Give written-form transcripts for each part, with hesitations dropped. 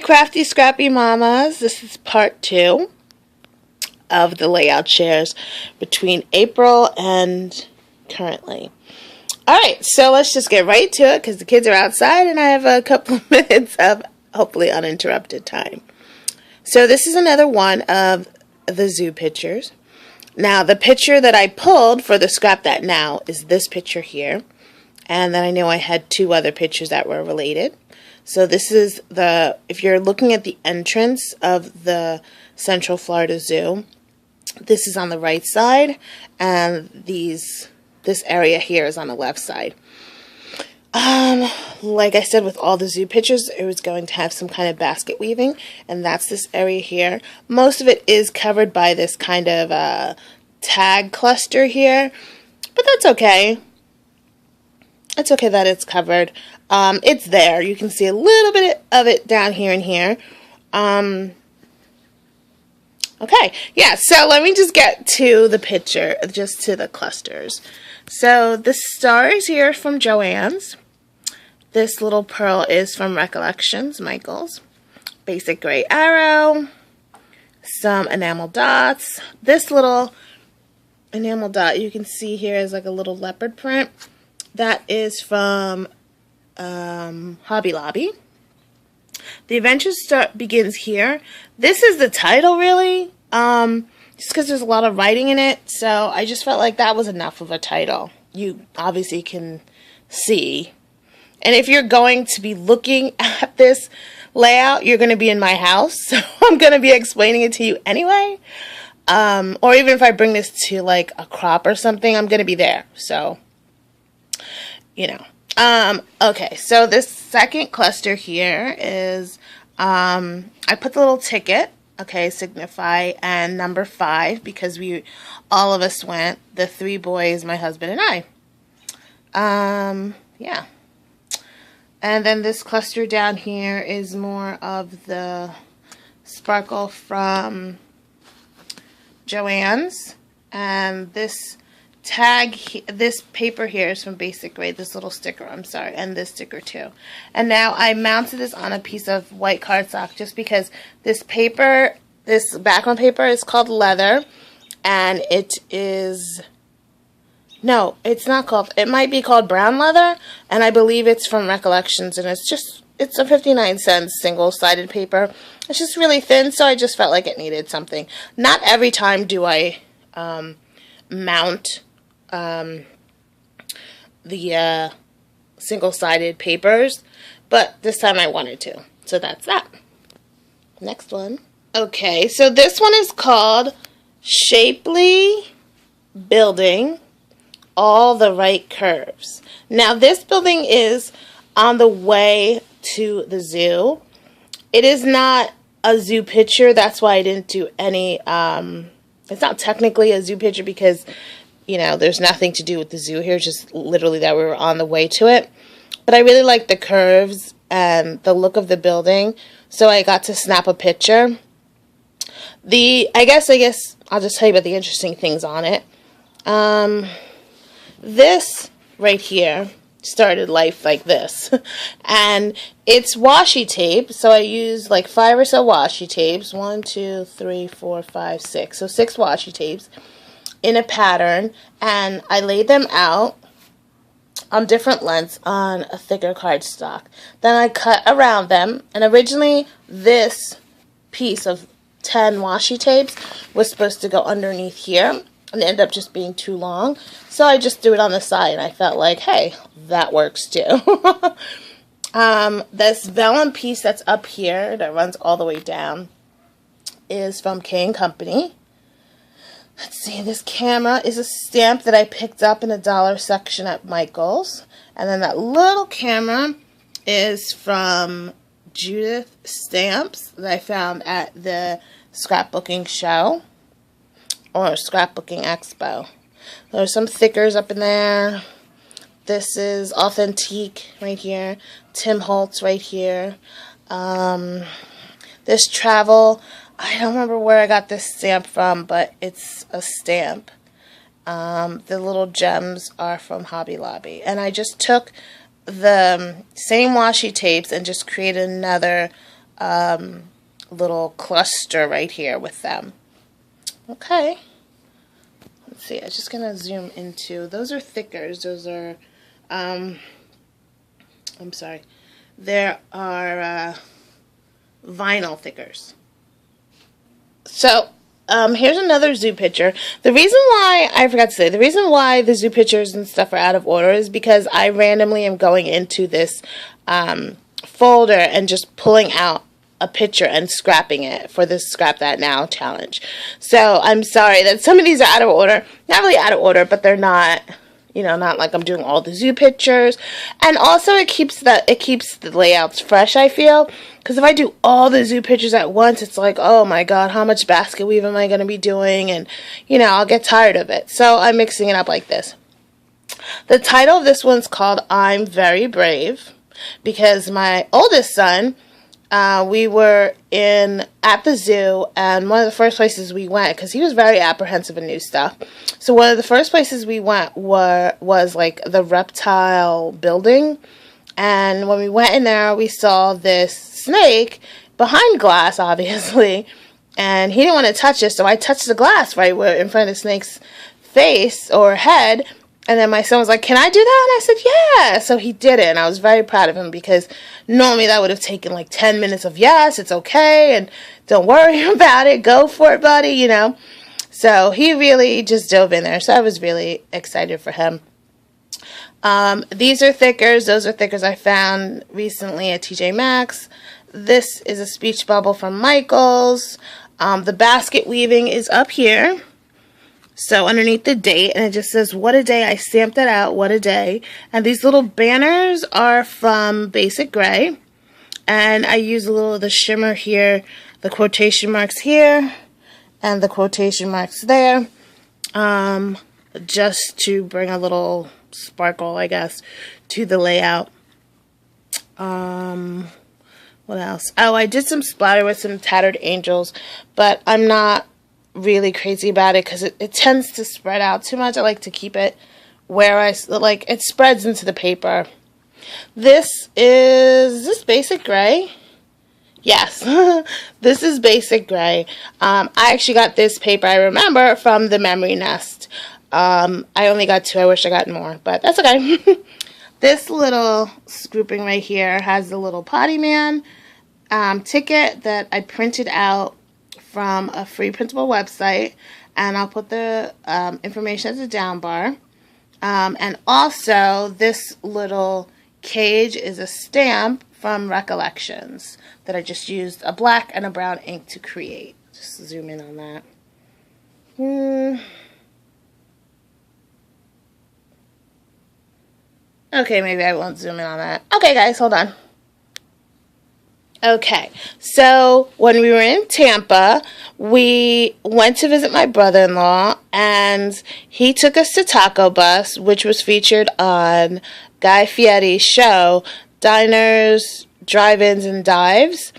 Crafty Scrappy Mamas, this is part 2 of the layout shares between April and currently. Alright, so let's just get right to it because the kids are outside and I have a couple of minutes of hopefully uninterrupted time. So this is another one of the zoo pictures. Now the picture that I pulled for the Scrap That Now is this picture here. And then I know I had 2 other pictures that were related. So this is if you're looking at the entrance of the Central Florida Zoo, this is on the right side, and this area here is on the left side. Like I said, with all the zoo pictures, it was going to have some kind of basket weaving, and that's this area here. Most of it is covered by this kind of tag cluster here, but that's okay. It's okay that it's covered. It's there. You can see a little bit of it down here and here. Okay, yeah, so let me just get to the picture, just to the clusters. So the stars here from Joann's. This little pearl is from Recollections, Michael's. Basic gray arrow. Some enamel dots. This little enamel dot you can see here is like a little leopard print. That is from Hobby Lobby. The adventure begins here. This is the title, really, just because there's a lot of writing in it, so I just felt like that was enough of a title. You obviously can see. And if you're going to be looking at this layout, you're going to be in my house, so I'm going to be explaining it to you anyway. Or even if I bring this to, like, a crop or something, I'm going to be there, so you know. Okay, so this second cluster here is, I put the little ticket, okay, signify, and number 5, because all of us went, the 3 boys, my husband, and I. Yeah. And then this cluster down here is more of the sparkle from Joann's, and this this paper here is from Basic Gray, this little sticker, I'm sorry, and this sticker too. And now I mounted this on a piece of white cardstock just because this paper, this background paper is called leather, and it is, no, it's not called, it might be called brown leather, and I believe it's from Recollections, and it's a 59-cent single-sided paper. It's just really thin, so I just felt like it needed something. Not every time do I mount the single-sided papers, but this time I wanted to. So that's that. Next one. Okay, so this one is called Shapely Building All the Right Curves. Now this building is on the way to the zoo. It is not a zoo picture, that's why I didn't do any, it's not technically a zoo picture because, you know, there's nothing to do with the zoo here, just literally that we were on the way to it. But I really like the curves and the look of the building, so I got to snap a picture. I guess I'll just tell you about the interesting things on it. This right here started life like this, and it's washi tape, so I used like 5 or so washi tapes, 1, 2, 3, 4, 5, 6, so 6 washi tapes in a pattern, and I laid them out on different lengths on a thicker cardstock. Then I cut around them, and originally this piece of 10 washi tapes was supposed to go underneath here, and it ended up just being too long, so I just threw it on the side, and I felt like, hey, that works too. This vellum piece that's up here that runs all the way down is from K & Company. Let's see, this camera is a stamp that I picked up in the dollar section at Michael's. And then that little camera is from Judith Stamps that I found at the scrapbooking show or scrapbooking expo. There's some thickers up in there. This is Authentique right here. Tim Holtz right here. This Travel, I don't remember where I got this stamp from, but it's a stamp. The little gems are from Hobby Lobby. And I just took the same washi tapes and just created another little cluster right here with them. Okay. Let's see, I'm just going to zoom into, those are thickers. Those are, I'm sorry, there are vinyl thickers. So, here's another zoo picture. The reason why, I forgot to say, the reason why the zoo pictures and stuff are out of order is because I randomly am going into this folder and just pulling out a picture and scrapping it for this Scrap That Now challenge. So, I'm sorry that some of these are out of order. Not really out of order, but they're not, you know, not like I'm doing all the zoo pictures. And also it keeps the layouts fresh, I feel. Because if I do all the zoo pictures at once, it's like, oh my god, how much basket weave am I going to be doing? And, you know, I'll get tired of it. So I'm mixing it up like this. The title of this one's called I'm Very Brave. Because my oldest son, we were at the zoo, and one of the first places we went, because he was very apprehensive of new stuff, so one of the first places we went was like the reptile building, and when we went in there, we saw this snake behind glass, obviously, and he didn't want to touch it, so I touched the glass right where in front of the snake's face or head. And then my son was like, can I do that? And I said, yeah. So he did it. And I was very proud of him because normally that would have taken like 10 minutes of, yes, it's okay. And don't worry about it. Go for it, buddy, you know. So he really just dove in there. So I was really excited for him. These are thickers. Those are thickers I found recently at TJ Maxx. This is a speech bubble from Michaels. The basket weaving is up here. So underneath the date, and it just says, what a day. I stamped it out, what a day. And these little banners are from Basic Gray. And I use a little of the shimmer here, the quotation marks here, and the quotation marks there. Just to bring a little sparkle, I guess, to the layout. What else? Oh, I did some splatter with some Tattered Angels, but I'm not really crazy about it because it tends to spread out too much. I like to keep it where it spreads into the paper. Is this Basic Gray? Yes, this is Basic Gray. I actually got this paper, I remember, from the Memory Nest. I only got 2. I wish I got more, but that's okay. This little grouping right here has the little Potty Man ticket that I printed out from a free printable website, and I'll put the information at the down bar. And also, this little cage is a stamp from Recollections that I just used a black and a brown ink to create. Just zoom in on that. Okay, maybe I won't zoom in on that. Okay, guys, hold on. Okay, so when we were in Tampa, we went to visit my brother-in-law, and he took us to Taco Bus, which was featured on Guy Fieri's show, Diners, Drive-Ins, and Dives.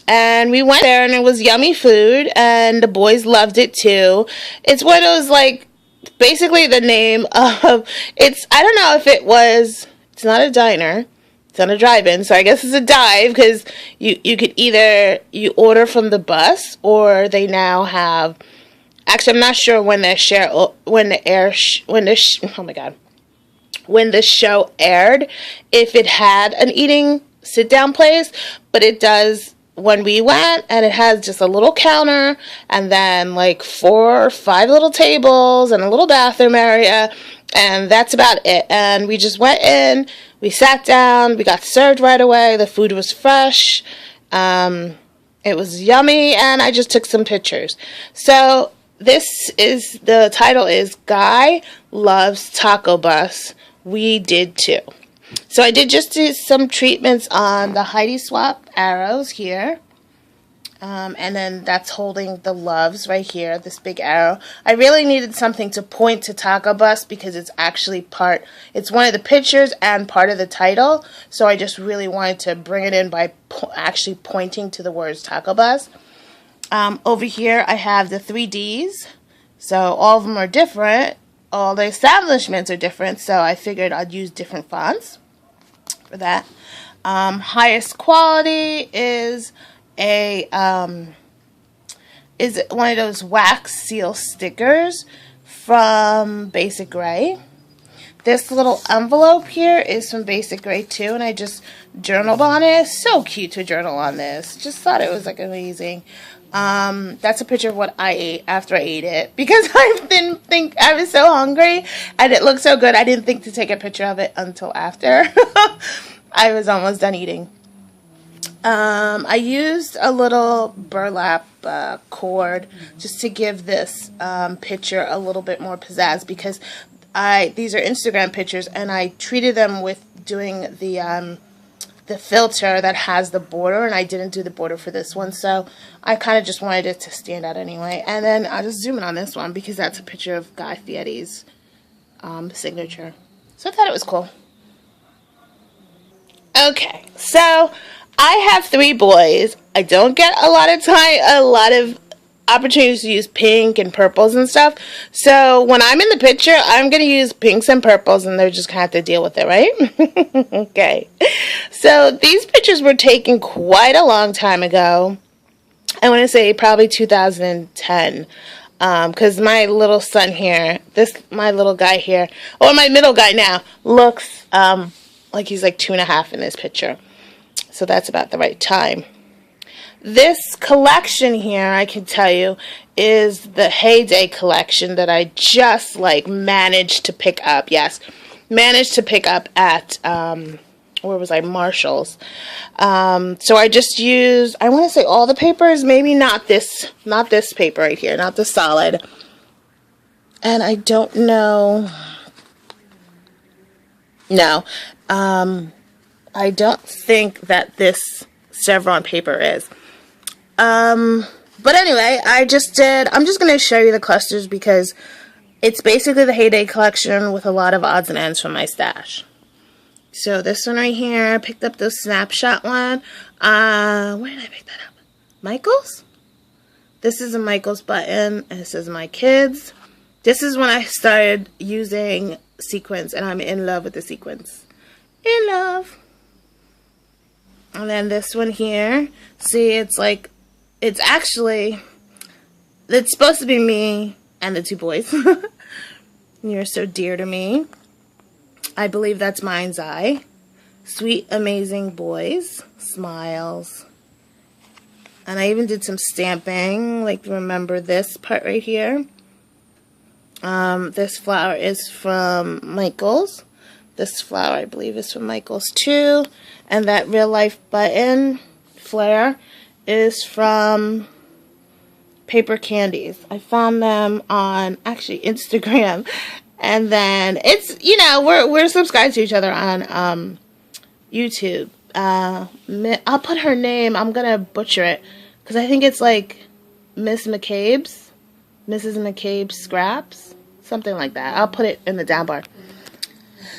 And we went there, and it was yummy food, and the boys loved it too. It's one of those, like, basically the name of, I don't know if it's not a diner. It's on a drive-in, so I guess it's a dive, because you could either order from the bus, or they now have. Actually, I'm not sure when the show aired, if it had an eating sit-down place, but it does when we went, and it has just a little counter, and then like 4 or 5 little tables, and a little bathroom area, and that's about it. And we just went in. We sat down, we got served right away, the food was fresh, it was yummy, and I just took some pictures. So the title is Guy Loves Taco Bus, We Did Too. So I did just do some treatments on the Heidi Swap arrows here. And then that's holding the loves right here, this big arrow. I really needed something to point to Taco Bus because it's actually it's one of the pictures and part of the title. So I just really wanted to bring it in by actually pointing to the words Taco Bus. Over here I have the 3Ds. So all of them are different. All the establishments are different. So I figured I'd use different fonts for that. Highest quality is a is one of those wax seal stickers from Basic Gray. This little envelope here is from Basic Gray too, and I just journaled on it. It's so cute to journal on this. Just thought it was like amazing. That's a picture of what I ate after I ate it, because I didn't think, I was so hungry and it looked so good. I didn't think to take a picture of it until after I was almost done eating. I used a little burlap cord just to give this picture a little bit more pizzazz, because these are Instagram pictures, and I treated them with doing the filter that has the border, and I didn't do the border for this one, so I kind of just wanted it to stand out anyway. And then I'll just zoom in on this one because that's a picture of Guy Fieri's signature. So I thought it was cool. Okay, so I have 3 boys. I don't get a lot of opportunities to use pink and purples and stuff. So when I'm in the picture, I'm going to use pinks and purples, and they're just going to have to deal with it, right? Okay. So these pictures were taken quite a long time ago. I want to say probably 2010. Because my little son here, my little guy here, or my middle guy now, looks like he's like 2.5 in this picture. So that's about the right time. This collection here, I can tell you, is the Heyday collection that I just like managed to pick up. Yes, managed to pick up at where was I? Marshall's. So I just used, I want to say all the papers, maybe not this paper right here, not the solid. And I don't know. No, I don't think that this Chevron paper is. But anyway, I'm just going to show you the clusters because it's basically the Heyday collection with a lot of odds and ends from my stash. So this one right here, I picked up the Snapshot one. Where did I pick that up? Michael's? This is a Michael's button, and it says My Kids. This is when I started using sequins, and I'm in love with the sequins. In love. And then this one here, see, it's like, it's supposed to be me and the 2 boys. You're so dear to me. I believe that's Mind's Eye. Sweet, amazing boys. Smiles. And I even did some stamping, like remember this part right here. This flower is from Michael's. This flower, I believe, is from Michael's too. And that real life button flare is from Paper Candies. I found them on actually Instagram, and then it's, you know, we're subscribed to each other on YouTube. I'll put her name. I'm gonna butcher it because I think it's like Mrs. McCabe's Scraps, something like that. I'll put it in the down bar.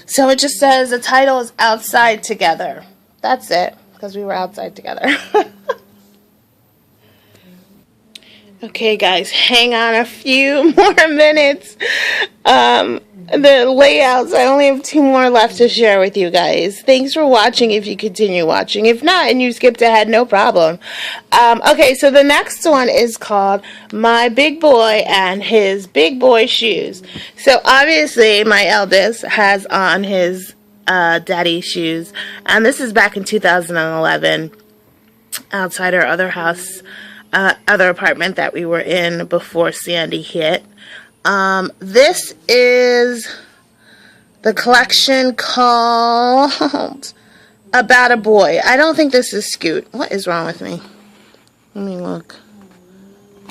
So it just says the title is Outside Together. That's it, because we were outside together. Okay, guys, hang on a few more minutes. The layouts, I only have 2 more left to share with you guys. Thanks for watching if you continue watching. If not, and you skipped ahead, no problem. Okay, so the next one is called My Big Boy and His Big Boy Shoes. So obviously, my eldest has on his daddy's shoes. And this is back in 2011 outside our other house. Other apartment that we were in before Sandy hit. This is the collection called About a Boy. I don't think this is Scoot. What is wrong with me? Let me look.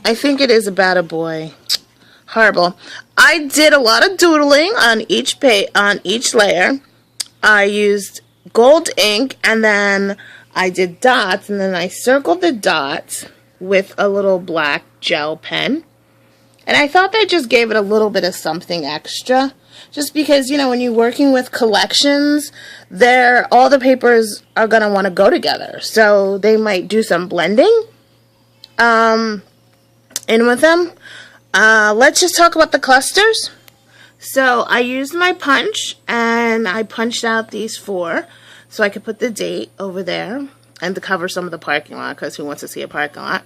I think it is About a Boy. Horrible. I did a lot of doodling on each layer. I used gold ink, and then I did dots, and then I circled the dots with a little black gel pen. And I thought that just gave it a little bit of something extra. Just because, you know, when you're working with collections, all the papers are going to want to go together. So they might do some blending in with them. Let's just talk about the clusters. So I used my punch, and I punched out these 4 so I could put the date over there. and to cover some of the parking lot, because who wants to see a parking lot?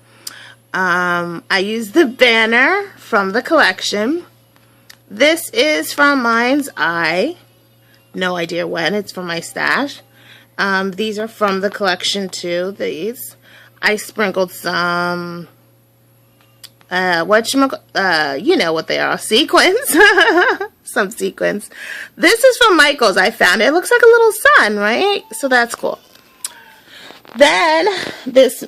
I used the banner from the collection. This is from Mind's Eye. No idea when. It's from my stash. These are from the collection too. These. I sprinkled some, you know what they are, sequins. Some sequins. This is from Michael's. I found it. It looks like a little sun, right? So that's cool. Then this,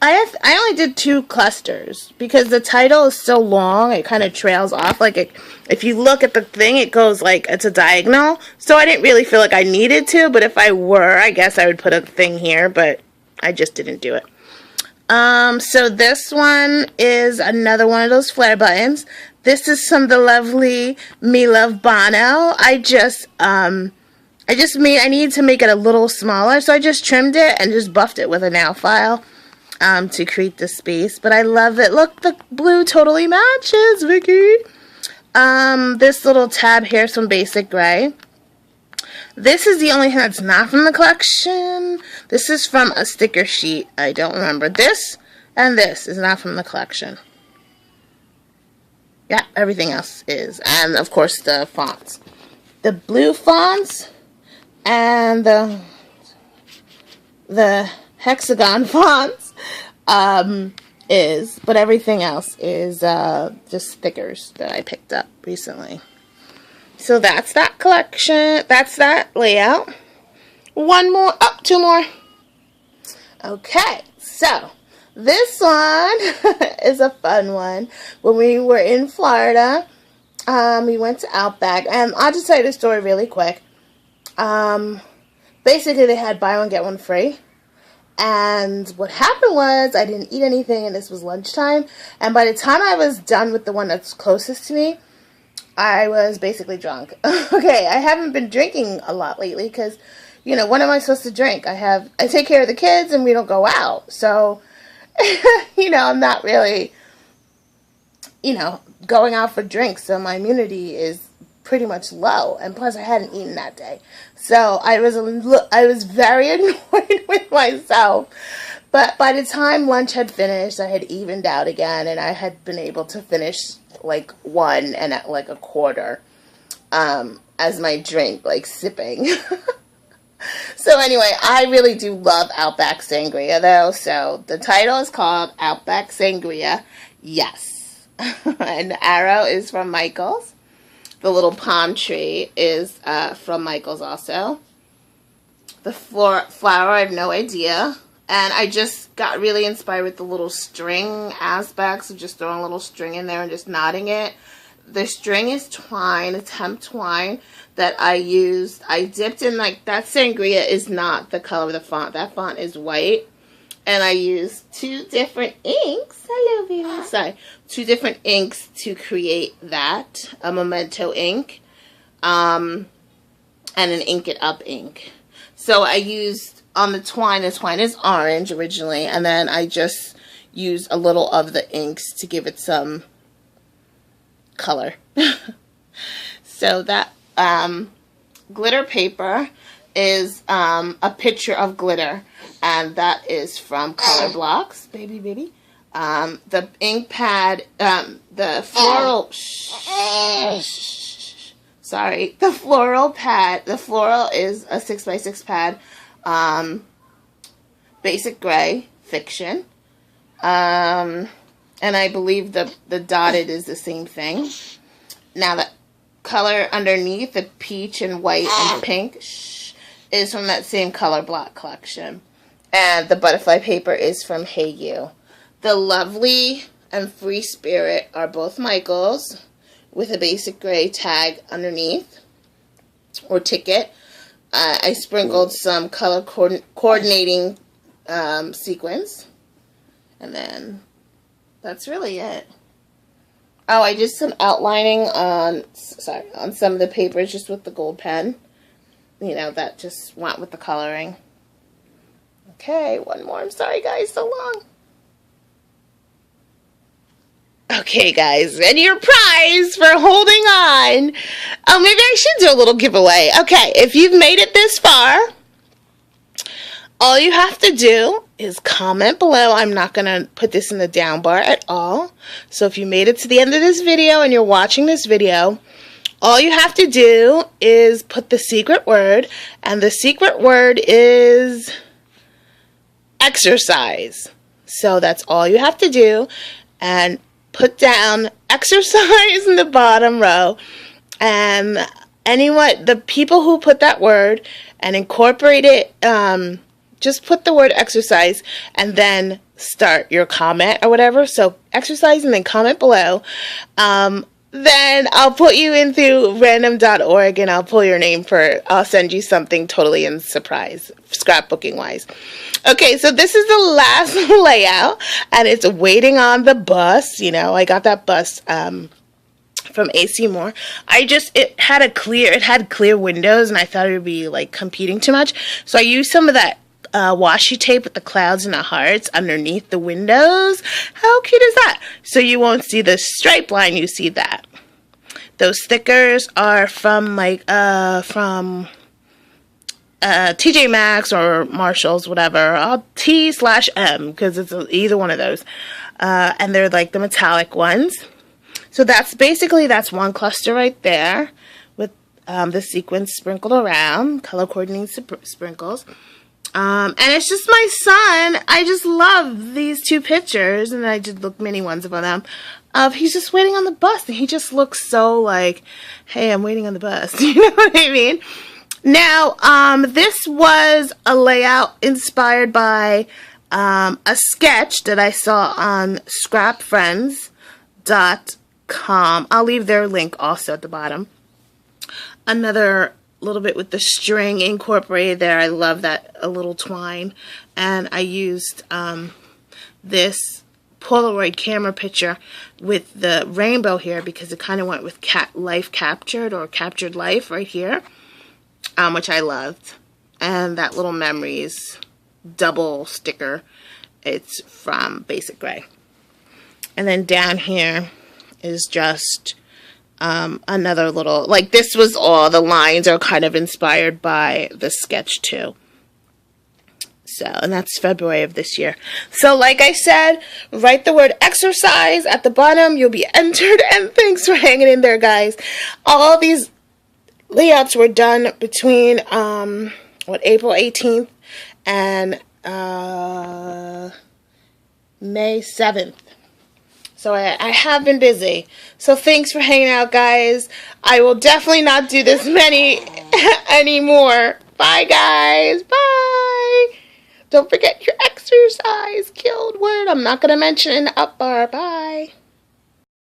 I only did 2 clusters because the title is so long. It kind of trails off. Like if you look at the thing, it goes like it's a diagonal. So I didn't really feel like I needed to. But if I were, I guess I would put a thing here. But I just didn't do it. So this one is another one of those flare buttons. This is from the lovely Me Love Bono. I needed to make it a little smaller, so I just trimmed it and just buffed it with a nail file to create the space. But I love it. Look, the blue totally matches, Vicky. This little tab here is from Basic Gray. This is the only thing that's not from the collection. This is from a sticker sheet. I don't remember. This and this is not from the collection. Yeah, everything else is. And, of course, the fonts. The blue fonts and the hexagon fonts but everything else is just stickers that I picked up recently. So that's that collection. That's that layout. One more. Oh, 2 more. Okay, so this one is a fun one. When we were in Florida, we went to Outback, and I'll just tell you the story really quick. Basically, they had buy one, get one free. And what happened was I didn't eat anything, and this was lunchtime. And by the time I was done with the one that's closest to me, I was basically drunk. Okay, I haven't been drinking a lot lately because, you know, when am I supposed to drink? I take care of the kids and we don't go out. So, you know, I'm not really, you know, going out for drinks. So my immunity is pretty much low. And plus I hadn't eaten that day. So I was very annoyed with myself. But by the time lunch had finished, I had evened out again, and I had been able to finish like 1 and at like a quarter as my drink, like sipping. So anyway, I really do love Outback Sangria though. So the title is called Outback Sangria. Yes. And the arrow is from Michael's. The little palm tree is from Michael's also. The flower, I have no idea. And I just got really inspired with the little string aspects of just throwing a little string in there and just knotting it. The string is twine, it's hemp twine that I used. I dipped in, like, that sangria is not the color of the font. That font is white. And I used 2 different inks. Hello, baby. Sorry. 2 different inks to create that. A Memento ink. And an Ink It Up ink. So I used... on the twine is orange originally, and then I just used a little of the inks to give it some color. So that glitter paper is a picture of glitter, and that is from Color Blocks. Baby. The ink pad, the floral... Sorry. The floral pad, the floral is a 6x6 pad. Basic Gray, Fiction. And I believe the dotted is the same thing. Now the color underneath, the peach and white and pink, is from that same Color Block collection. And the butterfly paper is from Hey You. The Lovely and Free Spirit are both Michael's, with a Basic Gray tag underneath, or ticket. I sprinkled some color coordinating sequins. And then that's really it. Oh, I did some outlining on some of the papers just with the gold pen. You know, that just went with the coloring. Okay, one more. I'm sorry, guys, so long. Okay, guys, and your prize for holding on. Oh, maybe I should do a little giveaway. Okay, if you've made it this far, all you have to do is comment below. I'm not going to put this in the down bar at all. So if you made it to the end of this video and you're watching this video, all you have to do is put the secret word, and the secret word is exercise. So that's all you have to do, and put down exercise in the bottom row, and the people who put that word and incorporate it, just put the word exercise and then start your comment or whatever. So exercise and then comment below. Then I'll put you in through random.org and I'll pull your name I'll send you something totally in surprise, scrapbooking wise. Okay, so this is the last layout, and it's waiting on the bus. You know, I got that bus from AC Moore. It had clear windows, and I thought it would be like competing too much. So I used some of that washi tape with the clouds and the hearts underneath the windows. How cute is that? So you won't see the stripe line, you see that. Those stickers are from TJ Maxx or Marshalls, whatever. T/M, because it's either one of those. And they're like the metallic ones. So that's one cluster right there with the sequins sprinkled around, color coordinating sprinkles. And it's just my son. I just love these two pictures, and I just look mini ones of them. He's just waiting on the bus, and he just looks so like, hey, I'm waiting on the bus. You know what I mean? Now, this was a layout inspired by a sketch that I saw on scrapfriends.com. I'll leave their link also at the bottom. Another little bit with the string incorporated there. I love that, a little twine. And I used this Polaroid camera picture with the rainbow here because it kind of went with life captured or captured life right here, which I loved. And that little memories double sticker, it's from Basic Gray. And then down here is just another little, like, this was all, the lines are kind of inspired by the sketch too. So, and that's February of this year. So, like I said, write the word exercise at the bottom. You'll be entered, and thanks for hanging in there, guys. All these layouts were done between, April 18th and May 7th. So I have been busy. So thanks for hanging out, guys. I will definitely not do this many anymore. Bye, guys. Bye. Don't forget your exercise. Killed word. I'm not going to mention in the up bar. Bye.